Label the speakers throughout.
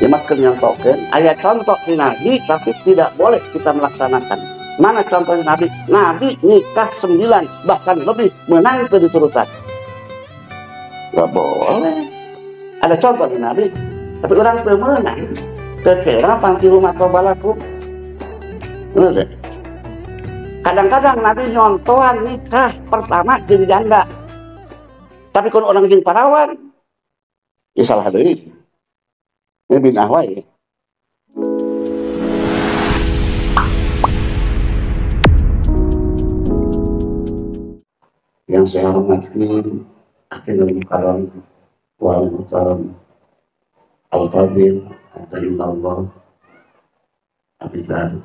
Speaker 1: Dimakan yang token, ayat contoh si Nabi, tapi tidak boleh kita melaksanakan. Mana contohnya Nabi? Nabi nikah 9, bahkan lebih, menang terus-terusan. Gak boleh. Ada contoh di Nabi, tapi orang itu menang. Kekira pangkihu atau balaku. Kadang-kadang Nabi nyontohan nikah pertama jadi janda. Tapi kalau orang jeung parawan, ya salah deui. Ini bin ahwai. Yang saya hormati Akhirul Mukarram wal Mukarram Al-Fadil Al-Fadil Abizar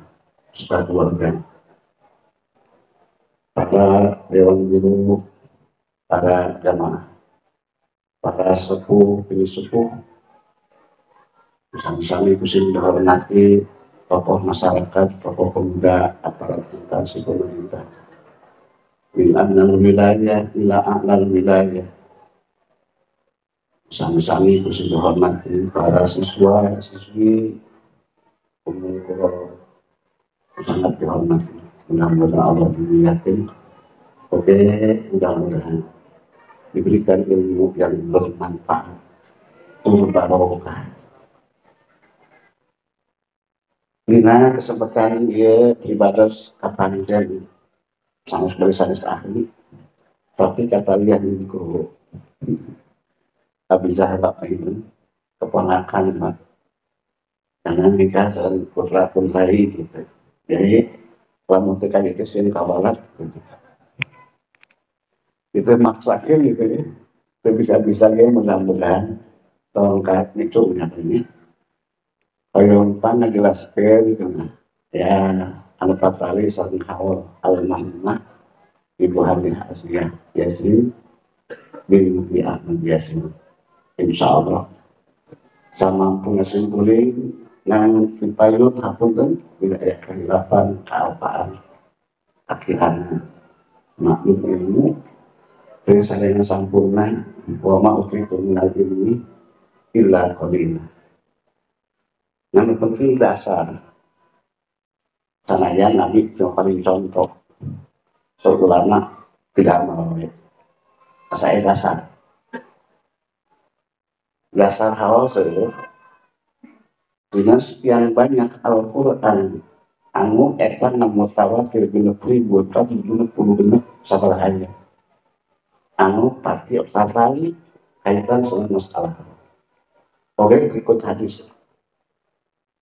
Speaker 1: serta keluarga, para dewan guru, para jamaah, para sepuh, sepuh, bersama-sama kusim dihormati tokoh masyarakat, tokoh pemuda, aparat instansi pemerintah. Min adnal wilayah ila a'lal wilayah. Sama-sama kusim dihormati para siswa, siswi, umur sangat dihormati. Mudah-mudahan Allah dimuliakan. Oke, mudah-mudahan diberikan ilmu yang bermanfaat, berbarokah. Dina kesempatan dia beribadah kapan jadi sama sebagai sanes ahli, tapi kata lihat ini guru Abizar apa itu keponakan Pak, karena nikah seorang putra puntari gitu. Jadi kalau menentukan itu sih kawalat gitu. Itu maksakan gitu ya. Itu bisa-bisa ya, mudah-mudahan tongkat itu ini. Kalau pan jelaskan gitu nah. Ya, anu patali saking kawal almarhumah Ibu Hamid Asiyah Yasin binti Ahmad Yasin. Insyaallah samampu ngasimpulin nang simpayun hapunten bila aya kehilapan kealpaan akhiran maklum ilmu dan sadaya sampurna wa ma utitu minal ilmi illa qalila. Yang penting dasar sanaya Nabi yang paling contoh ulama tidak melalui saya dasar hal serius dengan sekian banyak Al-Quran anu etan mutawatir genep ribu tapi genep puluh genep sabaraha anu pasti patali kaitan sama masalah. Oke, berikut hadis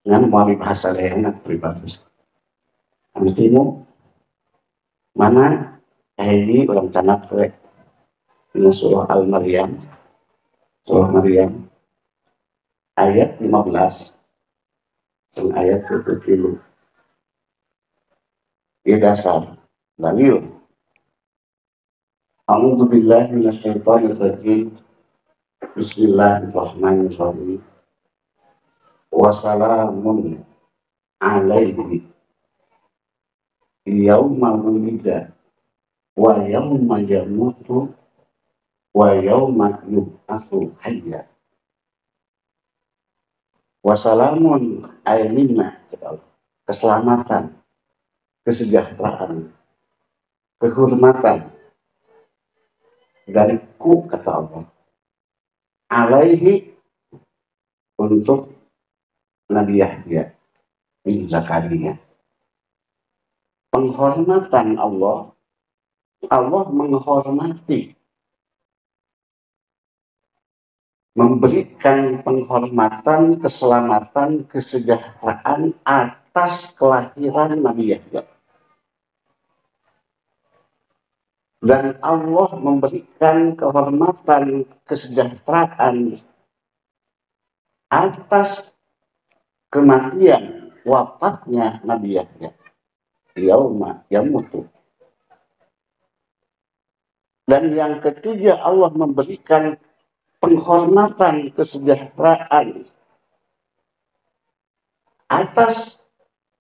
Speaker 1: dengan muari bahasa yang pribadi. Amitimu mana ini orang canak dengan surah Al-Maryam, surah Maryam ayat 15 dan ayat 70. Di dasar dalil A'udzu billahi minasyaitonir rajim. Bismillahirrahmanirrahim. Wassalamun alaihi yauma wulida wa yauma yamutu wa yauma yub'atsu hayya. Wassalamun ailina, keselamatan, kesejahteraan, kehormatan dariku kata Allah alaihi untuk Nabi Yahya bin Zakaria. Penghormatan Allah menghormati, memberikan penghormatan, keselamatan, kesejahteraan atas kelahiran Nabi Yahya. Dan Allah memberikan kehormatan, kesejahteraan atas kematian, wafatnya Nabi Yahya. Yauma yamutu. Dan yang ketiga, Allah memberikan penghormatan, kesejahteraan atas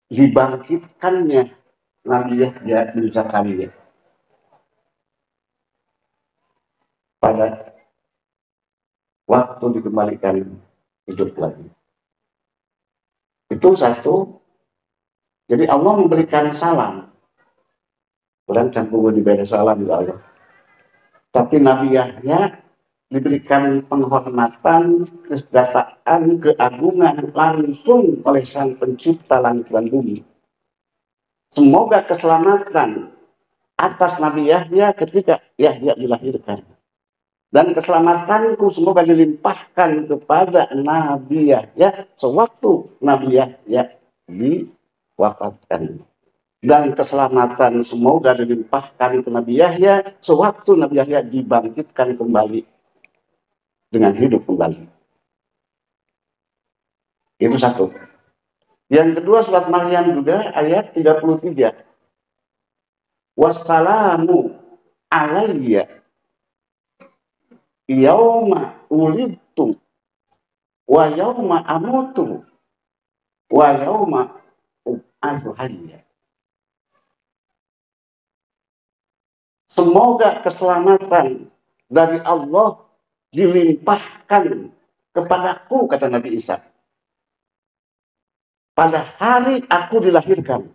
Speaker 1: dibangkitkannya Nabi Yahya bin Zakaria pada waktu dikembalikan hidup lagi. Itu satu. Jadi Allah memberikan salam. Orang campur diberi salam ya Allah. Tapi Nabi Yahya diberikan penghormatan, kedataan, keagungan langsung oleh Sang Pencipta langit dan bumi. Semoga keselamatan atas Nabi Yahya ketika Yahya dilahirkan. Dan keselamatanku semoga dilimpahkan kepada Nabi Yahya sewaktu Nabi Yahya diwafatkan. Dan keselamatan semoga dilimpahkan ke Nabi Yahya sewaktu Nabi Yahya dibangkitkan kembali dengan hidup kembali. Itu satu. Yang kedua surat Maryam juga ayat 33. Wassalamu alayya yauma ulidtu wa yauma amutu wa yauma ub'atsu hayya. Semoga keselamatan dari Allah dilimpahkan kepadaku, kata Nabi Isa, pada hari aku dilahirkan.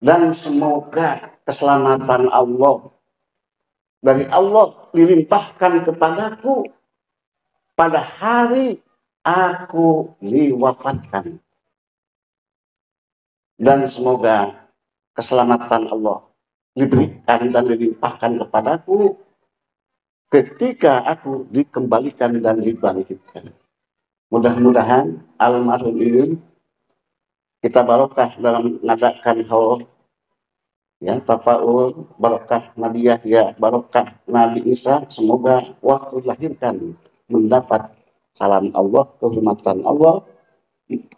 Speaker 1: Dan semoga keselamatan Allah dari Allah dilimpahkan kepadaku pada hari aku diwafatkan. Dan semoga keselamatan Allah diberikan dan dilimpahkan kepadaku ketika aku dikembalikan dan dibangkitkan. Mudah-mudahan almarhum ini kita barokah dalam mengadakan haul, ya, tafaul, barokah Nabi Yahya, barokah Nabi Isa. Semoga waktu dilahirkan mendapat salam Allah, kehormatan Allah,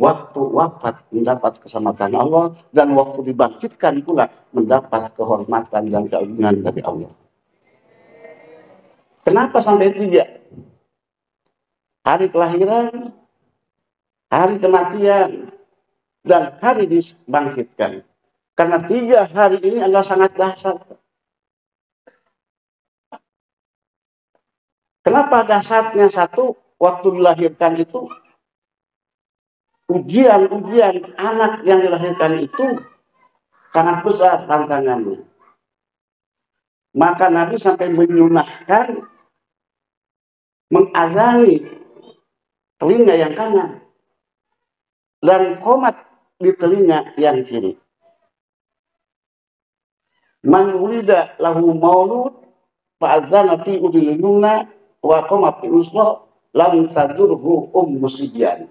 Speaker 1: waktu wafat mendapat keselamatan Allah, dan waktu dibangkitkan pula mendapat kehormatan dan keagungan dari Allah. Kenapa sampai 3? Hari kelahiran, hari kematian, dan hari dibangkitkan. Karena 3 hari ini adalah sangat dahsyat. Kenapa dahsyatnya? Satu, waktu dilahirkan itu, ujian anak yang dilahirkan itu sangat besar tantangannya. Maka Nabi sampai menyunahkan mengazani telinga yang kanan dan qomat di telinga yang kiri. Man wulida lahu maulud fa'adzana fi udhil yumna wa qama fi usra lam tadurhu musibyan.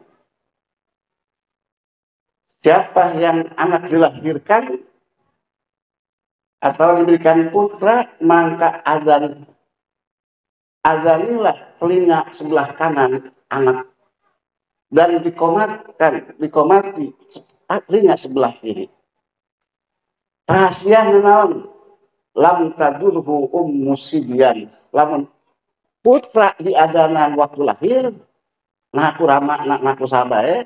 Speaker 1: Siapa yang anak dilahirkan atau diberikan putra, maka azanilah telinga sebelah kanan anak dan dikomati telinga sebelah kiri. Rahasia naon lam tadurhu musibyan. Lamun putra diadanan waktu lahir, ngaku rama ngaku sabae,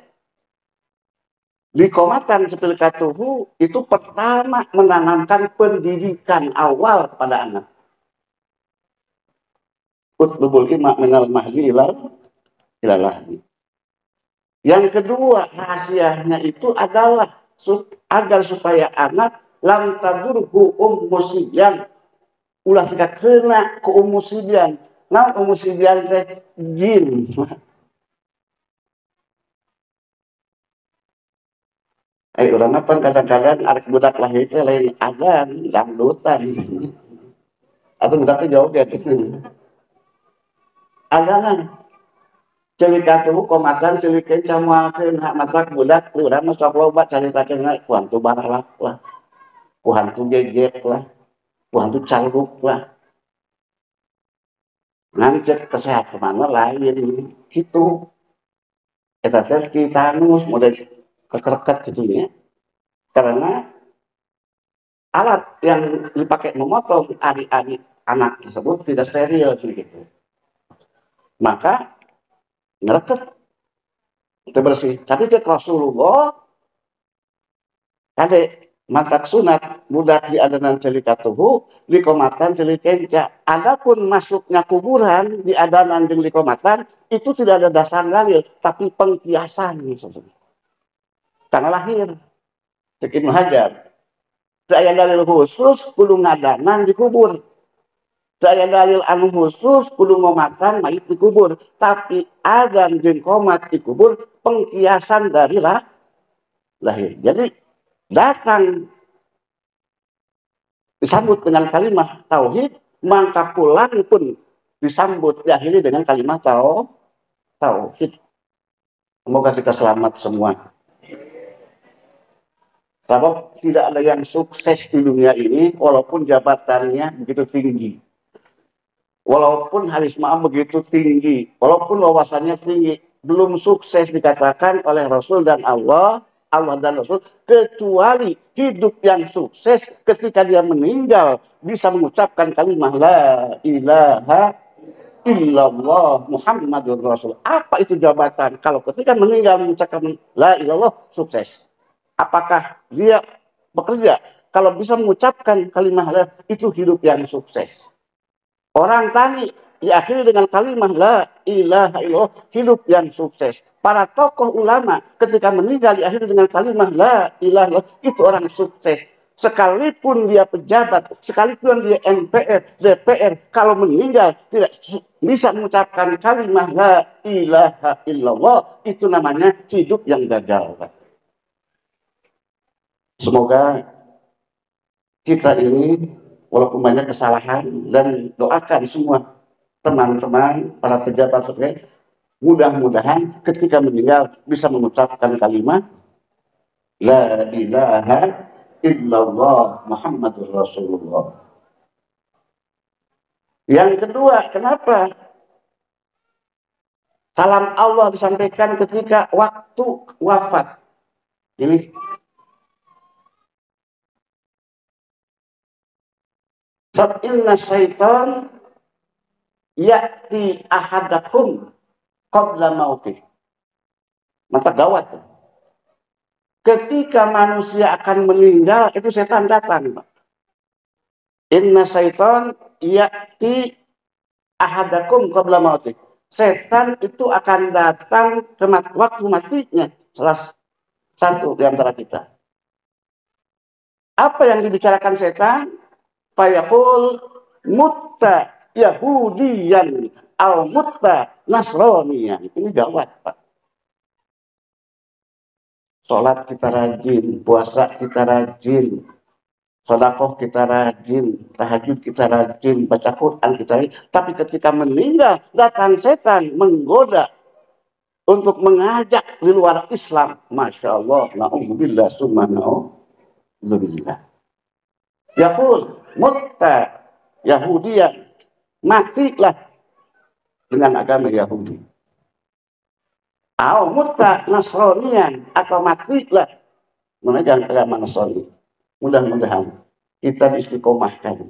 Speaker 1: dikomatan sepilkatuhu itu pertama menanamkan pendidikan awal pada anak. Utlubul ilma minal mahdi ilalahdi. Yang kedua rahasianya itu adalah agar supaya anak lam tadurhu musibyan, ulah jika kena ke musibyan. Nah musibyan teh jin. Orang apa kadang-kadang arek budak lahir teh lain adan dangdutan. Atau budak teh jauh dia teh. Adanan celikatuh komatan celikeun camualkeun hak matak budak urang mah sok loba caritakeun kuantu baralak lah. Kuantu gegek lah. Kuantu caluk lah. Ngan cek kesehatan lain gitu. Eta teh titanus model kekereket gitu ya. Karena alat yang dipakai memotong ari-ari anak tersebut tidak steril gitu. Maka ngereket itu bersih. Tapi cek Rasulullah kade Matak sunat budak di adanan celikatuhu di komatan celikenca. Adapun masuknya kuburan di adanan di komatan itu tidak ada dasar dalil, tapi pengkiasan karena lahir. Cek Ibnu Hajar. Saya dalil khusus kudu ngadanan dikubur. Saya dalil anu khusus kudu ngomatan mayit dikubur. Tapi adzan jeung qomat dikubur pengkiasan dari lahir. Jadi datang disambut dengan kalimat tauhid, maka pulang pun disambut diakhiri dengan kalimat tauhid. Semoga kita selamat semua. Sebab tidak ada yang sukses di dunia ini walaupun jabatannya begitu tinggi. Walaupun harisma begitu tinggi, walaupun wawasannya tinggi, belum sukses dikatakan oleh Rasul dan Allah dan Rasul, kecuali hidup yang sukses ketika dia meninggal bisa mengucapkan kalimat la ilaha illallah Muhammadur Rasul. Apa itu jabatan? Kalau ketika meninggal mengucapkan la ilallah, sukses. Apakah dia bekerja? Kalau bisa mengucapkan kalimat la, itu hidup yang sukses. Orang tani diakhiri dengan kalimat la ilaha illallah, hidup yang sukses. Para tokoh ulama ketika meninggal diakhiri dengan kalimat la ilaha illallah, itu orang sukses. Sekalipun dia pejabat, sekalipun dia MPR, DPR, kalau meninggal tidak bisa mengucapkan kalimat la ilaha illallah, itu namanya hidup yang gagal. Semoga kita ini walaupun banyak kesalahan, dan doakan semua teman-teman para pejabat mudah-mudahan ketika meninggal bisa mengucapkan kalimat la ilaha illallah Muhammadur Rasulullah. Yang kedua, kenapa salam Allah disampaikan ketika waktu wafat? Ini inna syaitan ya'ti ahadakum qabla mautih. Maka gawat. Ketika manusia akan meninggal, itu setan datang. Inna syaitan ya'ti ahadakum qabla mautih. Setan itu akan datang ke waktu matinya. Salah satu di antara kita. Apa yang dibicarakan setan? Fayaqul mutta Yahudiyan al mutta Nasraniyan. Ini gawat, Pak. Sholat kita rajin, puasa kita rajin, sedekah kita rajin, tahajud kita rajin, baca Quran kita rajin. Tapi ketika meninggal, datang setan menggoda untuk mengajak di luar Islam. Masya Allah, na'udzubillah, summa na'udzubillah. Yaqul mutta Yahudiyan, matilah dengan agama Yahudi. Atau mutta Nasraniyan, atau matilah memegang agama Nasrani. Mudah-mudahan kita diistiqomahkan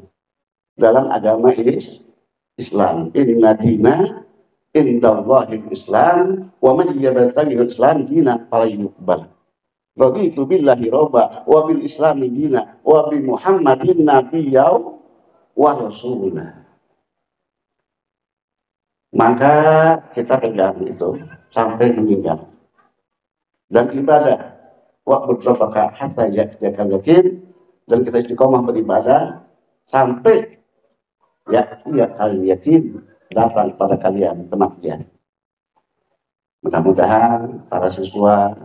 Speaker 1: dalam agama Islam. Inna dina indallahil Islam wa man yabtaghi Islam dinan fala yuqbal. Raditu billahi robba wa bil islami dina wa bi Muhammadin nabiyya wa rasulah. Maka kita pegang itu sampai meninggal. Dan ibadah wa'bud rabbaka hatta ya'tiyakal yaqin, dan kita istiqomah beribadah sampai ya'tiyakal yaqin, datang pada kalian kematian. Mudah-mudahan para siswa,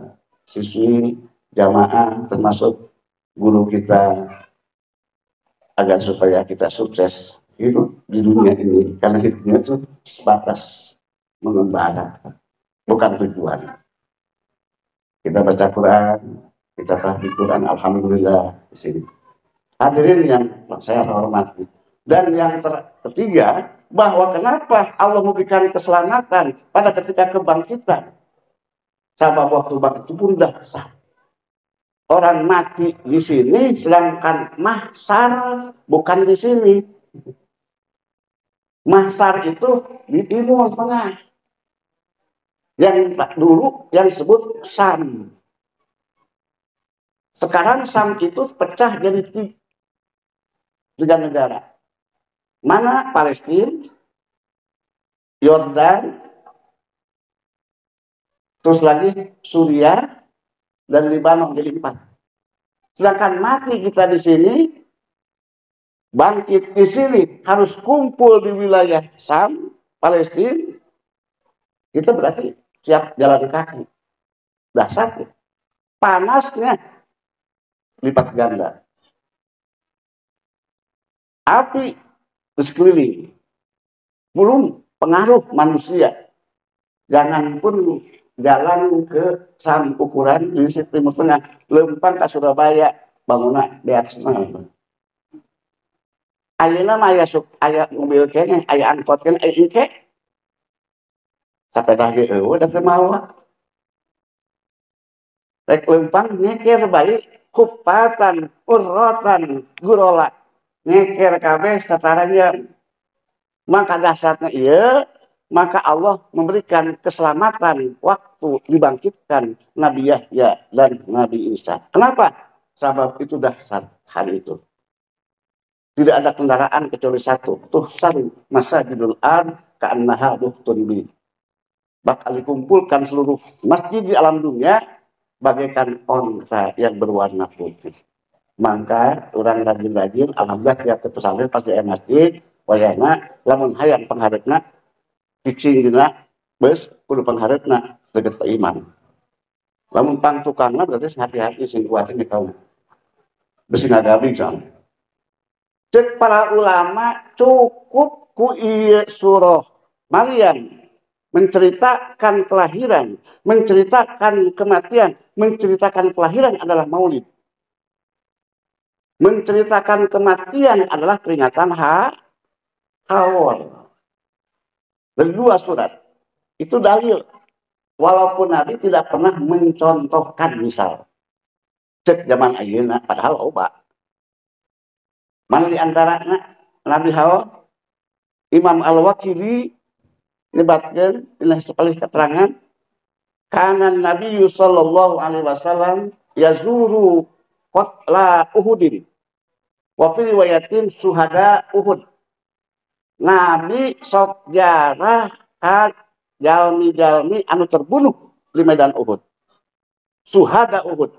Speaker 1: siswi, jamaah, termasuk guru kita, agar supaya kita sukses hidup di dunia ini, karena hidupnya itu sebatas mengembara, bukan tujuan. Kita baca Quran, kita tahfidz Quran, alhamdulillah di sini. Hadirin yang saya hormati. Dan yang ketiga, bahwa kenapa Allah memberikan keselamatan pada ketika kebangkitan. Sabab waktu bangkit itu pun dahsyat. Orang mati di sini, sedangkan mahsyar bukan di sini. Mahsyar itu di timur tengah. Yang dulu yang disebut Sam. Sekarang Sam itu pecah jadi 3 negara. Mana? Palestina, Yordan, terus lagi Suriah dan Lebanon, jadi 4. Sedangkan mati kita di sini, bangkit di sini, harus kumpul di wilayah Sam, Palestina. Itu berarti siap jalan kaki. Dasar panasnya lipat ganda. Api di sekeliling. Belum pengaruh manusia. Jangan pun jalan ke Sam ukuran di Timur Tengah, lempang ke Surabaya, bangunan beaksna. Ayeuna mah aya mobil kene, aya angkot kene, aya engke. Sapeda ge eueuh da teu mawa. Rek lempang nyeker bae kufatan, urrotan, gurola. Nyeker kabeh sataranya. Maka dasarnya iya, maka Allah memberikan keselamatan waktu dibangkitkan Nabi Yahya dan Nabi Isa. Kenapa? Sebab itu dahsyat hari itu. Tidak ada kendaraan kecuali satu. Tuhsaru masajidul ard ka'annaha buhtun bi. Bakal dikumpulkan seluruh masjid di alam dunia bagaikan onta yang berwarna putih. Maka orang rajin-rajin, alhamdulillah tiap ke pesantren pasti ada masjid, wayana, lamun hayang pengharapna, fixing dina, bes, kudu pengharapna, deket Pak Imam. Lamun pang tukangna berarti hati-hati sing kuatin kaum. Besi ngagabi soalnya. Cek para ulama cukup ku ieu surah Maryam menceritakan kelahiran, menceritakan kematian, menceritakan kelahiran adalah maulid. Menceritakan kematian adalah peringatan Haul. Dari 2 surat. Itu dalil. Walaupun Nabi tidak pernah mencontohkan misal. Cek zaman ayeuna padahal oba. Mana di antaranya Nabi Haul, Imam Al-Waqidi nyebatkeun dina sepelih keterangan kana Nabi sallallahu alaihi wasallam yazuru qatla Uhudin wa fi riwayatin syuhada Uhud. Nabi sok jarah ka jalmi-jalmi anu terbunuh di medan Uhud. Syuhada Uhud.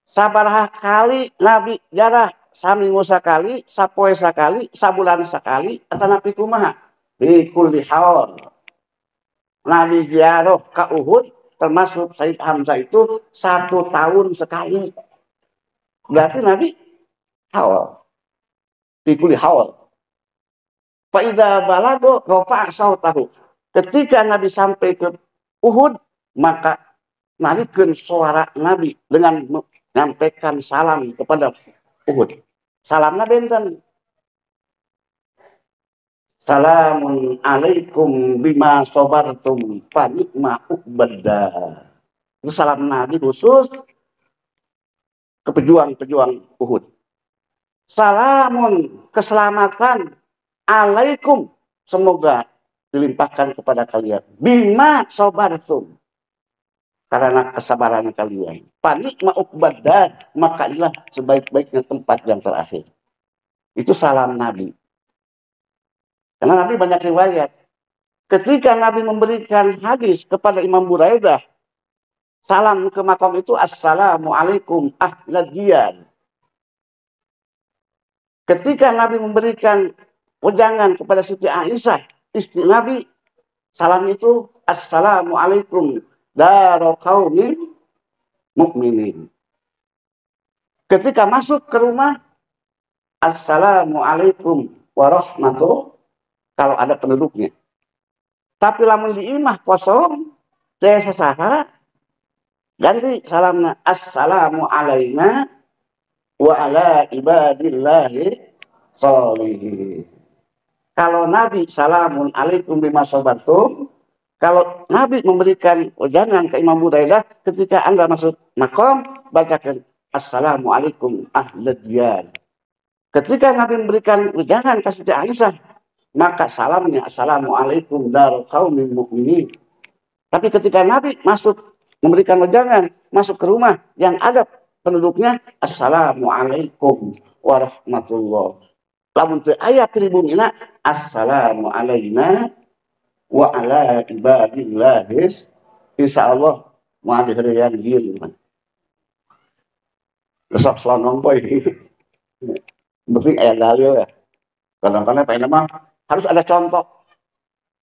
Speaker 1: Sabaraha kali Nabi jarah, saminggu sakali, sapoe sakali, sabulan sakali, atanapi kumaha bi kulli haul. Nabi ziarah ka Uhud termasuk Sayyid Hamzah itu 1 tahun sekali. Berarti Nabi haul. Bi kulli haul. Fa idza balago rafa' sautahu. Ketika Nabi sampai ke Uhud, maka narikeun suara Nabi dengan menyampaikan salam kepada Uhud. Salamna benten. Salamun alaikum bima sabartum fa ni'ma uqbadda. Itu salam Nabi khusus ke pejuang-pejuang Uhud. Salamun, keselamatan alaikum, semoga dilimpahkan kepada kalian. Bima sabartum, karena kesabaran kalian. Panik ma'ukbadda, maka inilah sebaik-baiknya tempat yang terakhir. Itu salam Nabi. Karena Nabi banyak riwayat. Ketika Nabi memberikan hadis kepada Imam Buraidah, salam ke makom itu assalamualaikum ahlad diyar. Ketika Nabi memberikan wejangan kepada Siti Aisyah, istri Nabi, salam itu assalamualaikum daru qaumin mukminin. Ketika masuk ke rumah, assalamualaikum warahmatullahi, kalau ada penduduknya. Tapi lamun di imah kosong, saya sasaha, ganti salamna assalamu alaina wa ala ibadillahi sholihin. Kalau Nabi salamun alaikum bima sabartum, kalau Nabi memberikan wejangan ke Imam Buraidah, ketika Anda masuk makom, bacakan assalamu alaikum ahlad diyar. Ketika Nabi memberikan wejangan ke Siti Aisyah, maka salamnya assalamualaikum daru qaumin mukminin. Tapi ketika Nabi masuk memberikan wejangan, masuk ke rumah yang ada penduduknya assalamualaikum warahmatullah. Lamun teu aya pribumina assalamu alaina wa ala ibadillahis insyaallah moal diheureuyan dieun. Besok selonong poe. Penting aya dalil ya. Kadang-kadang pengen mah harus ada contoh.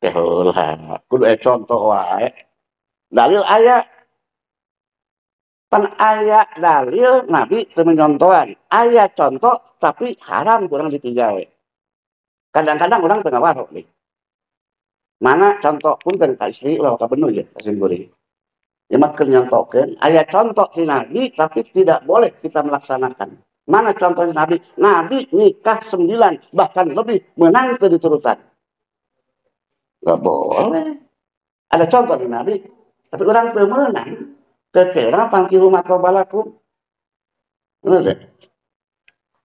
Speaker 1: Ya lah, kudu aya contoh wae. Dalil aya. Pan aya dalil Nabi teu menyontohan. Aya contoh tapi haram kurang dipigawe. Kadang-kadang orang teu ngawaro nih. Mana contoh punten ka istri ulah ka bener ya kasimburi. Ya mah keur nyontokeun aya contoh si Nabi tapi tidak boleh kita melaksanakan. Mana contoh Nabi? Nabi nikah 9 bahkan lebih menang teu diturutan. Gak boleh. Ada contoh di Nabi tapi orang teu meunang. Kekera fankihu matobalakum.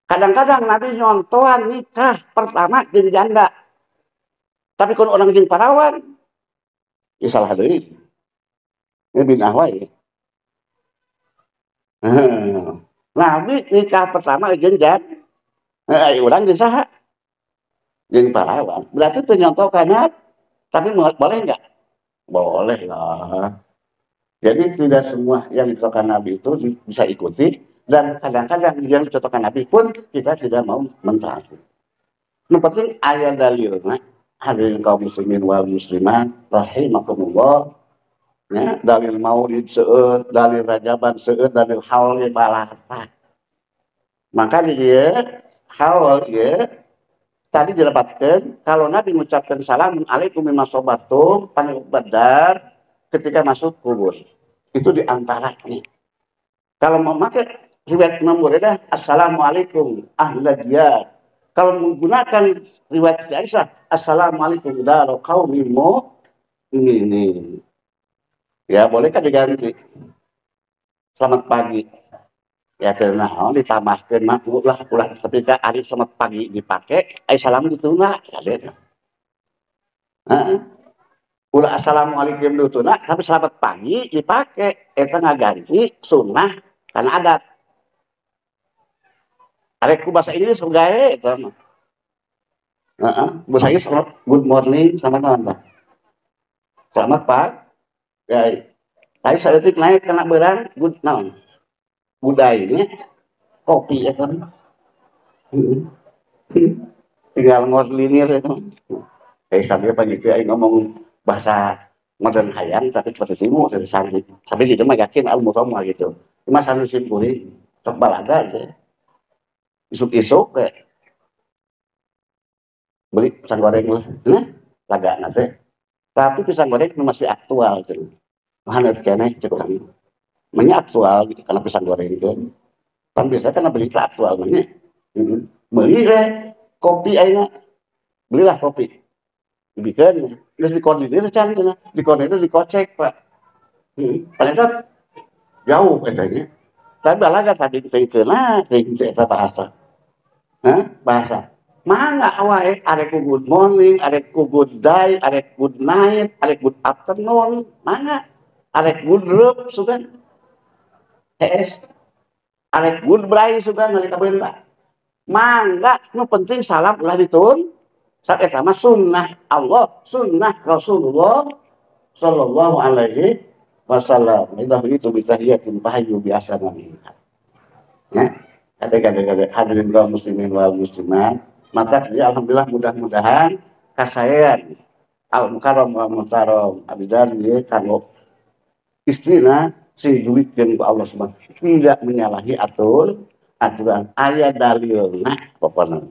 Speaker 1: Kadang-kadang Nabi nyontohan nikah pertama jadi janda. Tapi kalau orang jeung parawan, ya salah deui. Ini binah wae. Nabi nikah pertama jeung janda. Urang jeung saha? Jeung parawan. Berarti teu nyontohkan tapi boleh enggak? Boleh lah. Jadi tidak semua yang dicontohkan Nabi itu bisa ikuti dan kadang-kadang yang dicontohkan Nabi pun kita tidak mau mentaati. Yang penting ayat dalilnya hadirin kaum muslimin wal muslimat rahimakumullah. Ya, dalil maulid seueur, dalil rajaban seueur, dalil haul balata. Maka di dia haul ya tadi didapatkan kalau Nabi mengucapkan assalamualaikum warahmatullahi wabarakatuh ketika masuk kubur. Itu diantaranya. Kalau memakai riwayat Imam Buraidah, assalamualaikum ahla diyar. Kalau menggunakan riwayat Aisyah, assalamualaikum daru qaumin mu'minin. Ya, bolehkah diganti? Selamat pagi. Ya, karena ditambahkan makmur lah, ulah ketika arif selamat pagi dipakai, salam dituna. Ulah assalamualaikum dituna, tapi selamat pagi dipakai. Itu ngaganti sunnah karena adat. Areku bahasa Inggris sebagai itu. Bahasa Inggris good morning, selamat malam. Selamat pagi. Ya, tadi saya naik kena berang, good naon. Budayanya kopi ya kan. Tinggal ngorlinir itu. Sampai pagi itu ngomong bahasa modern hayang tapi seperti timur dari santri. Sampai gitu mah yakin al-mutamah gitu. Cuma santri simpuri sok balaga gitu. Isuk-isuk kayak beli pisang goreng lah. Laga nanti. Tapi pisang goreng itu masih aktual gitu. Mana kene cukup kami. Menya aktual gitu, karena pisang goreng itu. Kan biasanya kan berita aktual menya. Beli kopi aina. Belilah kopi. Dibikin, terus dikoordinir can, dikoordinir dikocek pak. Padahal jauh katanya. Tapi balaga tadi tingkena, tingkena bahasa. Bahasa. Mangga awal ada good morning, ada good day, ada good night, ada good afternoon, mangga. Ada good rub, sugan. Ada good bray, sugan, nalika bentak. Mangga, nu penting salam ulah ditun. Saat etama sunnah Allah, sunnah Rasulullah sallallahu alaihi wasallam. Itu bitahiyatin tahayyu biasa namanya. Ya, kadang-kadang hadirin kaum muslimin wal muslimat, maka dia alhamdulillah mudah-mudahan kasayan al-mukarram wal muhtaram abidan ye kanggo istrina sing duwikeun ku Allah Subhanahu tidak menyalahi aturan ayat dalilna pokona.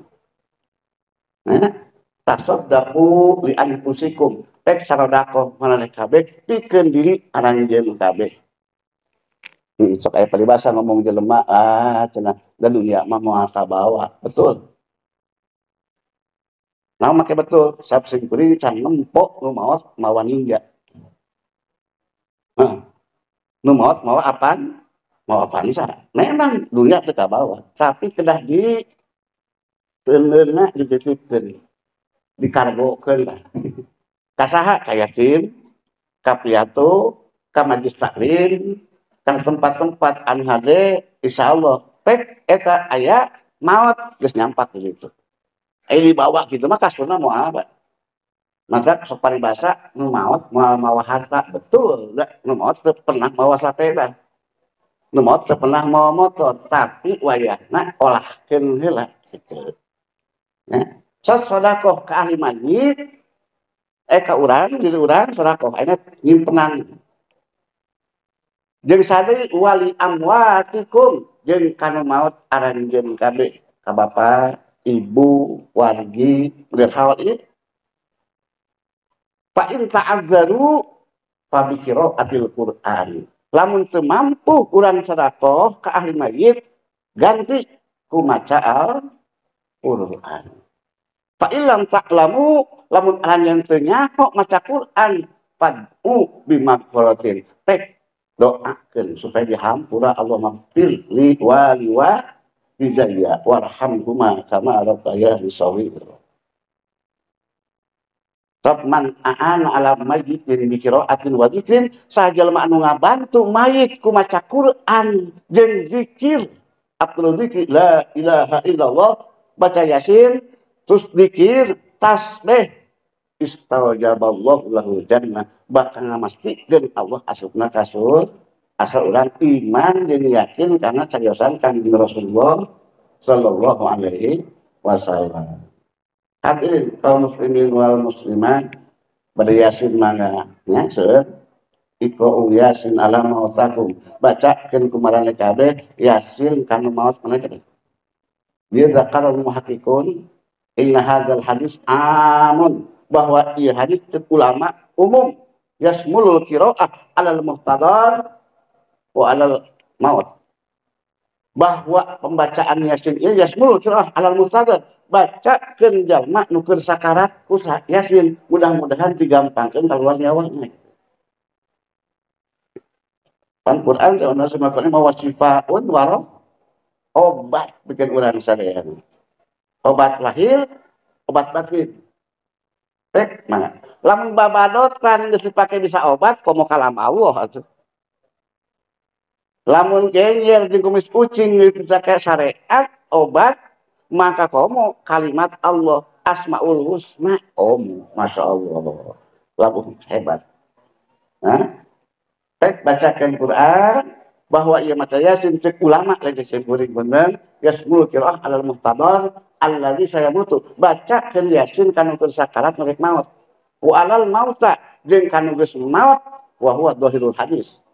Speaker 1: Tasaddaqu li anfusikum rek sarodaqoh maneh kabeh pikeun diri aranjeun kabeh. Sok aya paribasa ngomong jelema cenah da dunia mah moal kabawa. Betul. Nah make betul sabsing kuring can nempok nu maot mawa ninja. Nu maot mawa apaan? Mawa pansa. Memang dunia teu kabawa, tapi kedah di teuleuna dititipkeun. Dikargokeun lah. Kasaha ka yatim, ka piatu, ka majlis taklim, kan tempat-tempat anu hade insyaallah pek eta aya maot geus nyampak gitu. Dibawa gitu mah kasuna mau apa? Maka sok paribasa nu maot moal mawa harta betul, nu maot teu pernah mawa sapeda. Nu maot teu pernah mawa motor, tapi wayahna olahkeun heula gitu. Ya. Sedekah ka ahli masjid ka urang jadi urang sedekah ayeuna nyimpenan. Jeung sadeu wali amwatikum jeung kanu maot aranjeun kabeh ka bapa, ibu, wargi, meureun hal ieu. Fa in ta'azzaru fa bi qiraatil Qur'an. Lamun teu mampu urang sedekah ka ahli mayit ganti ku maca Al-Qur'an. Fa illam ta'lamu lamun anjeun teu nyaho maca Qur'an fad'u bi maghfiratin. Pek doakeun supaya dihampura Allah maghfir li wa bidaya warhamhuma kama rabbayani shaghira. Man a'ana ala mayyitin bi qiraatin wa dzikrin sajalma anu ngabantu mayit ku maca Quran jeung zikir Abdul zikir la ilaha illallah baca Yasin terus zikir tasbih istajaballahu lahu jannah bakal ngamastikeun Allah asupna kasur asal urang iman jeung yakin karena cariosan Kanjeng Rasulullah sallallahu alaihi wasallam. Hadirin kaum muslimin wal muslimat pada Yasin mangga nya seueur iqra'u Yasin ala mautakum bacakeun kumarane kabeh Yasin kana maot mana kabeh. Dia zakarul muhaqqiqun inna hadzal hadis amun bahwa ieu hadis ulama umum yasmulul qira'ah alal muhtadar wa alal maut. Bahwa pembacaan Yasin ieu yasmulul qira'ah alal muhtadar bacakeun jalma nu keur sakarat ku Yasin mudah-mudahan digampangkeun kaluar nyawanya. Pan Quran sauna semakonya mawa sifaun waro obat bikin urang sadayana. Obat lahir, obat batin. Pek mah lamun babadot kan geus dipake bisa obat komo kalam Allah atuh. Lamun kenyer jeung kumis ucing bisa kayak syariat obat maka komo kalimat Allah Asmaul Husna Masya Allah lamun hebat. Nah, pek bacakan Quran bahwa ia maca Yasin cek ulama lagi seuring bener yasmul qiraah alal muhtadar alladzi sayamutu bacakeun Yasin kanu keur sakarat merek maut wa alal mauta jeung kanu geus maut wa huwa dhahirul hadis.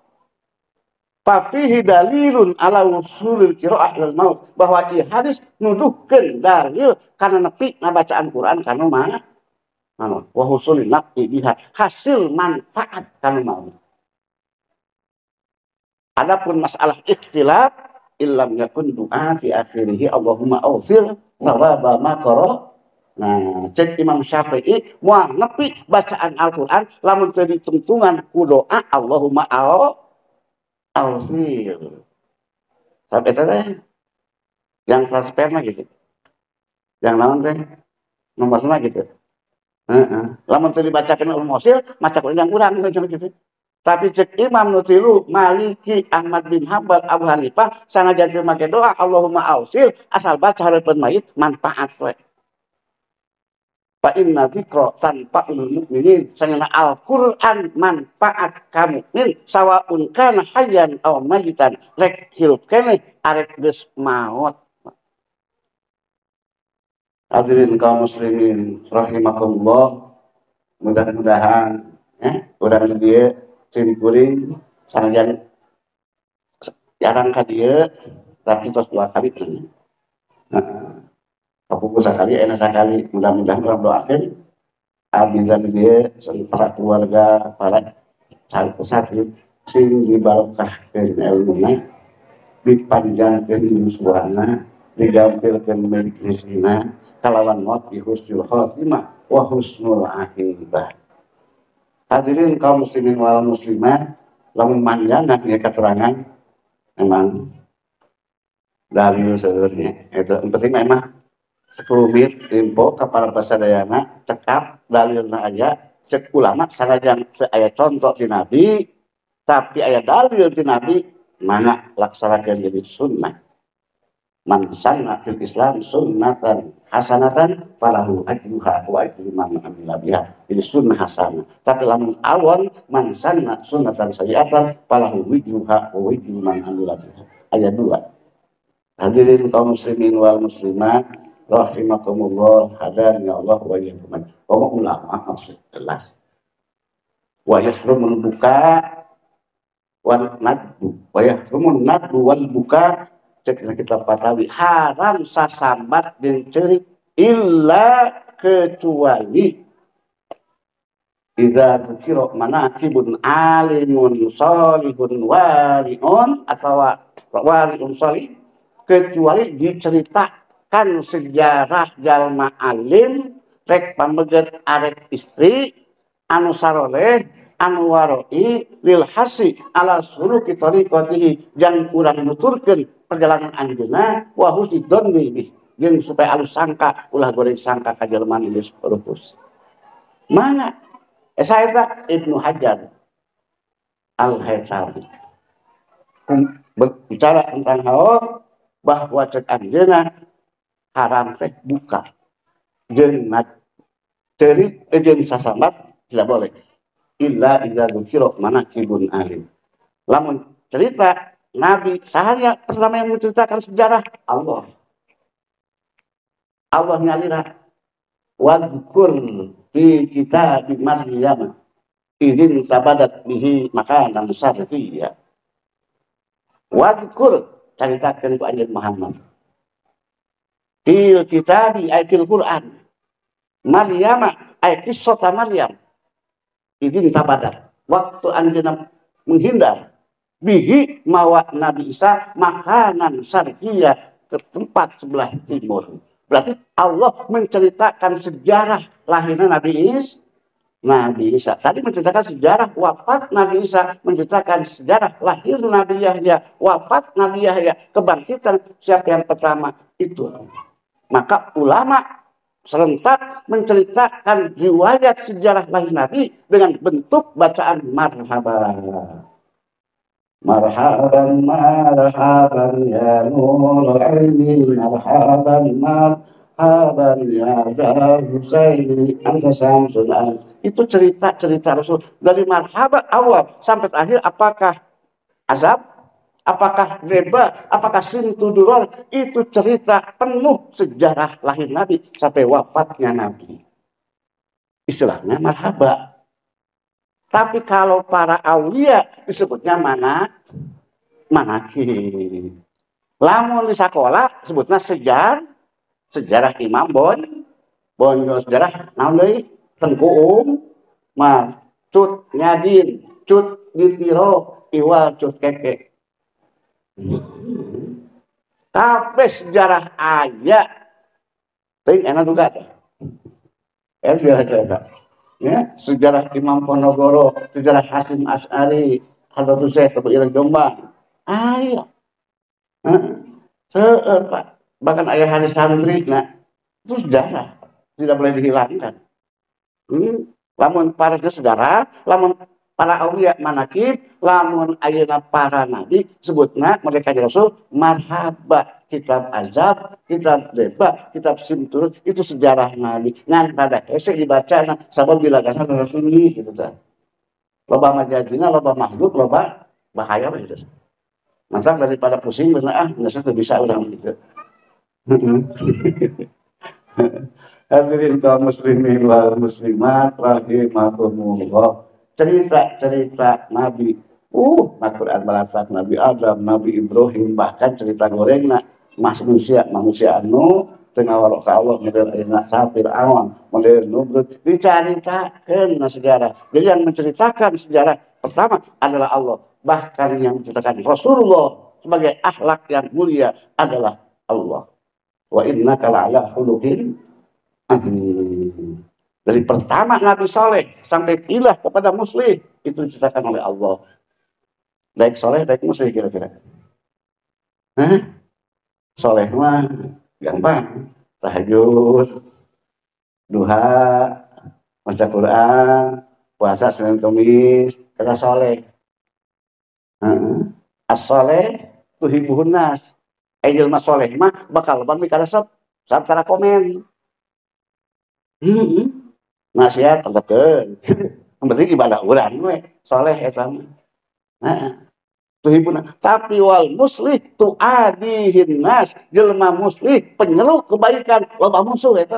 Speaker 1: Fafihi dalilun ala usulil qiraah lil maut bahwa ieu hadis nuduhkeun dalil kana nepi na bacaan Quran kana mah anu wa husulin nafi biha hasil manfaat kana maut. Adapun masalah ikhtilaf illam yakun du'a fi akhirih Allahumma awsil sawaba ma qara. Nah, cek Imam Syafi'i moal nepi bacaan Al-Qur'an lamun teu ditungtungan ku doa Allahumma awsil. Sampai teh yang transfer mah gitu. Yang naon teh nomorna gitu. Lamun teu dibacakeun Allahumma awsil maca Quran yang urang gitu. Tapi cek Imam Nutsilu, Maliki, Ahmad bin Hanbal, Abu Hanifah, sanajan teu make doa Allahumma ausil asal baca hareupeun mayit manfaat we. Fa inna dzikra tanfa'ul mukminin, sanajan Al-Qur'an manfaat ka mukmin sawaun kana hayyan aw mayitan, rek hirup keneh arek geus maot. Hadirin kaum muslimin rahimakumullah, mudah-mudahan urang dieu simkuring sanajan jarang ka dieu tapi tos 2 kali kan. Kapuku sakali enak sekali mudah-mudahan urang doakeun abizan dieu para keluarga para sakit sing dibarokahkeun ilmuna dipanjangkeun uswahna digampilkeun milik rizqina kalawan maut bi husnul khatimah wa husnul aqibah. Hadirin kaum muslimin wal muslimat, lamun manjangan ya keterangan memang dalil sebenarnya itu penting memang sekelumit info ke para pasadayana cekap dalilna aja cek ulama sanajan aya contoh ti Nabi tapi aya dalil ti Nabi mana laksanakan jadi sunnah. Man sanna fil Islam sunnatan hasanatan falahu ajruha wa ajru man amila biha. Jadi sunnah hasanah. Tapi lamun awon man sanna sunnatan sayyi'atan falahu wizruha wa wizru man amila biha. Ayat 2. Hadirin kaum muslimin wal muslimat rahimakumullah, hadani Allah wa iyyakum. Kaum ulama maksud jelas. Wa yahrumul buka wal nadbu. Wa yahrumun nadbu wal buka. Cek kita patawi haram sasambat dan cerik illa kecuali iza dzukira manaqibun alimun salihun wari'un atau wari'un salih, kecuali diceritakan sejarah jalma alim rek pameget arek istri anu saroleh anu waroi lil hasi ala suluki tariqatihi yang urang nuturkeun perjalanan anjeunna wa husnudonni bih jeung supaya alus sangka ulah goreng sangka ka jelema nu geus lupus. Mana saeta Ibnu Hajar Al-Haythami berbicara tentang hal bahwa cek anjeunna haram teh buka jeung teurik jeung sasambat tidak boleh illa iza dzukira manaqibun alim. Lamun cerita Nabi sahaya pertama yang menceritakan sejarah Allah. Allah nyalira wadhkur fi kitab Maryam idzin tabadat bihi makanan syarqiyya. Wadhkur ceritakan ku anjeun Muhammad. Fil kitabi ay fil Qur'an. Maryam ay kisah Maryam. Idzin tabadat. Waktu anjeunna menghindar bihi mawa Nabi Isa makanan syarqiyah ke tempat sebelah timur. Berarti Allah menceritakan sejarah lahirnya Nabi Isa. Tadi menceritakan sejarah wafat Nabi Isa, menceritakan sejarah lahir Nabi Yahya, wafat Nabi Yahya, kebangkitan siapa yang pertama itu. Maka ulama serentak menceritakan riwayat sejarah lahir Nabi dengan bentuk bacaan marhaban. Marhaban marhaban ya nurul ilmi, marhaban marhaban ya Husaini anta samsun. Itu cerita Rasul dari marhaban awal sampai akhir. Apakah azab, apakah reba, apakah sintuduror, itu cerita penuh sejarah lahir Nabi sampai wafatnya Nabi. Istilahnya marhaba. Tapi kalau para aulia disebutnya manaqib. Lamun di sekolah sebutnya sejarah Imam Bon sejarah naon deui Tengku cut nyadin, cut ditiro, iwal cut keke. Kabeh sejarah aya. Teuing enak juga teh. Sejarah cerita. Ya, sejarah Imam Ponorogo, sejarah Hasyim Asy'ari, Hadratus Syekh Abu Ireng Jombang. Aya. Seueur, Pak. Bahkan aya hadis santri, nah, itu sejarah, tidak boleh dihilangkan. Lamun para sejarah, lamun para aulia manaqib, lamun ayeuna para nabi sebutna mereka Rasul marhaba. Kitab azab, kitab deba, kitab simtur itu sejarah nabi. Ngan pada hese dibaca sabab bilagasan Rasul gitu kan. Loba majazina, loba makhluk, loba bahaya gitu. Mantap daripada pusing bener nggak bisa orang gitu. Hadirin kaum muslimin wal muslimat rahimakumullah. Cerita nabi. Al-Quran meratak Nabi Adam, Nabi Ibrahim, bahkan cerita gorengna manusia anu tengah warok ka Allah model ayeuna Safir Awan, model Nubrud diceritakeun sejarah. Jadi yang menceritakan sejarah pertama adalah Allah, bahkan yang menceritakan Rasulullah sebagai akhlak yang mulia adalah Allah. Wa innaka la'ala khuluqin adzim. Dari pertama Nabi Saleh sampai pilah kepada Muslim itu diceritakan oleh Allah. Baik soleh, baik Muslim kira-kira. Soleh mah gampang, tahajud, duha, baca Quran, puasa Senin Kamis, kata soleh. as-soleh tuhibuhun nas. Jelema soleh mah bakal loba mikaresep sarta komen. Nasihat tetepkeun. Yang penting ibadah urang we soleh eta mah. Heeh. Tuhibuna. Tapi wal muslih tuadihin nas, jelema muslih penyeluk kebaikan loba musuh eta.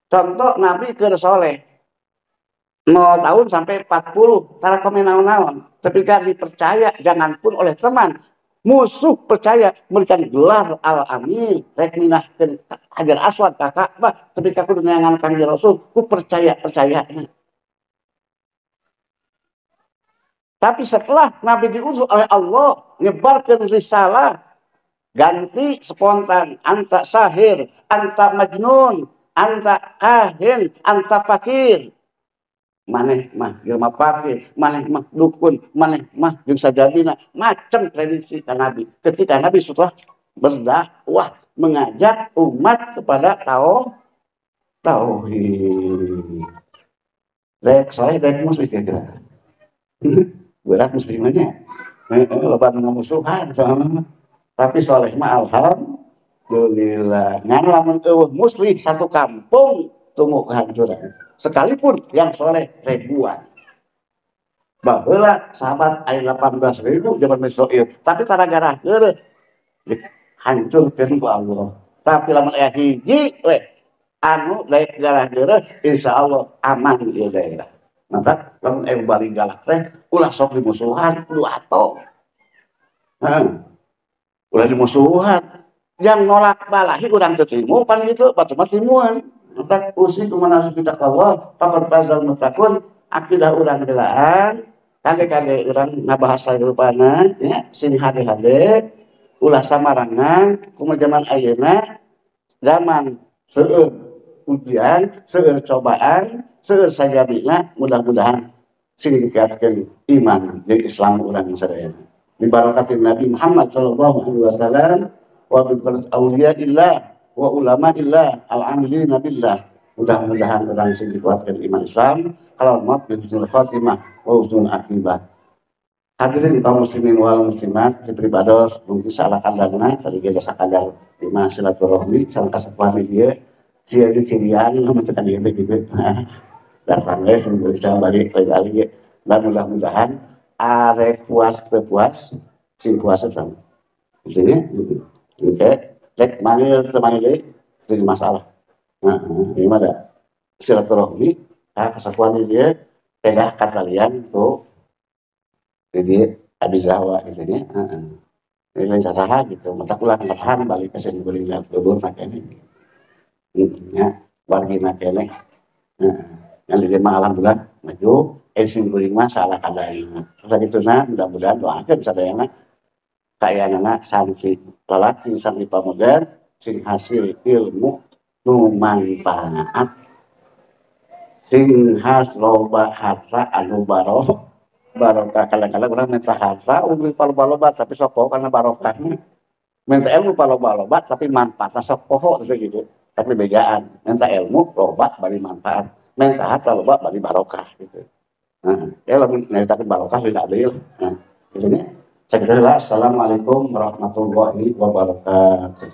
Speaker 1: Contoh Nabi keur soleh 0 tahun sampai 40 tara komen naon-naon. Ketika dipercaya jangan pun oleh teman, musuh percaya memberikan gelar al-amin rek minahkeun Hajar Aswad ka Ka'bah ketika kudu neangan Kangjeng Rasul ku percaya. Tapi setelah Nabi diutus oleh Allah nyebarkan risalah, ganti spontan, anta sahir, anta majnun, anta kahin, anta fakir. Maneh mah jelema fakir, maneh mah dukun, maneh mah jeung sajabina, macam prediksi ka Nabi. Ketika Nabi setelah berdakwah mengajak umat kepada tauhid. Rek saleh rek muslim kira-kira. Berat muslimnya. Loba nu musuhan soalna. Tapi soleh mah alhamdulillah. Ngan lamun eueuh muslim satu kampung tunggu kehancuran. Sekalipun yang soleh ribuan. Baheula sahabat aya 18.000 zaman Israil, tapi tara garah geureuh hancurkeun ku Allah. Tapi lamun aya hiji we anu daek garah geureuh insyaallah aman ieu daerah. Maka lamun aya balik galak teh ulah sok dimusuhan kudu ato. Ulah dimusuhan. Yang nolak balahi urang teu timu pan kitu pacuma timuan. Maka usi kumana kita Allah faqad fazal muttaqun akidah urang delaan kade-kade urang ngabahasa rupana ya sing hade-hade ulah samarangan kumaha zaman ayeuna zaman seueur ujian seueur cobaan seueur sajabina mudah-mudahan sing dikatakeun iman jeung Islam urang sadaya bi barakatin Nabi Muhammad sallallahu alaihi wasallam wa bi barakati auliyaillah wa ulama illah al-amilina billah. Mudah-mudahan orang sing dikuatkan iman Islam kalau maut bi husnul khatimah wa husnul akibah. Hadirin kaum muslimin wal muslimat cipribados mungkin salah kandangna tadi ge sakadar lima silaturahmi sareng kasakuan ieu sia di cirian mun teu kadieu teh kitu. Datang we sing bisa balik kali ge dan mudah-mudahan arek puas teu puas sing puas eta. Gitu ya. Oke. Lek manil temani deui jadi masalah. Nah, ini mah ada silaturahmi, kesatuan dia pedahkan kalian tuh. Jadi abis Jawa gitu ya. Ini sasaha gitu. Mata kula ngatahan balik ke sini beli lihat bubur nak ini. Ya, wargi nak ini. Yang di lima alhamdulillah maju. Sing beli mah salah kadang. Terus gitu nah mudah-mudahan doakan sadayana kayana santri lalaki santri pamuda sing hasil ilmu nu manfaat sing has loba harta anu barokah kadang-kadang urang minta harta ugi paloba-loba tapi sok poho karena barokahnya minta ilmu paloba-loba tapi manfaatna sok poho gitu tapi begaan minta ilmu loba bari manfaat minta harta loba bari barokah gitu ya lamun nyaritakeun barokah tidak adil gitu nya. Assalamualaikum warahmatullahi wabarakatuh.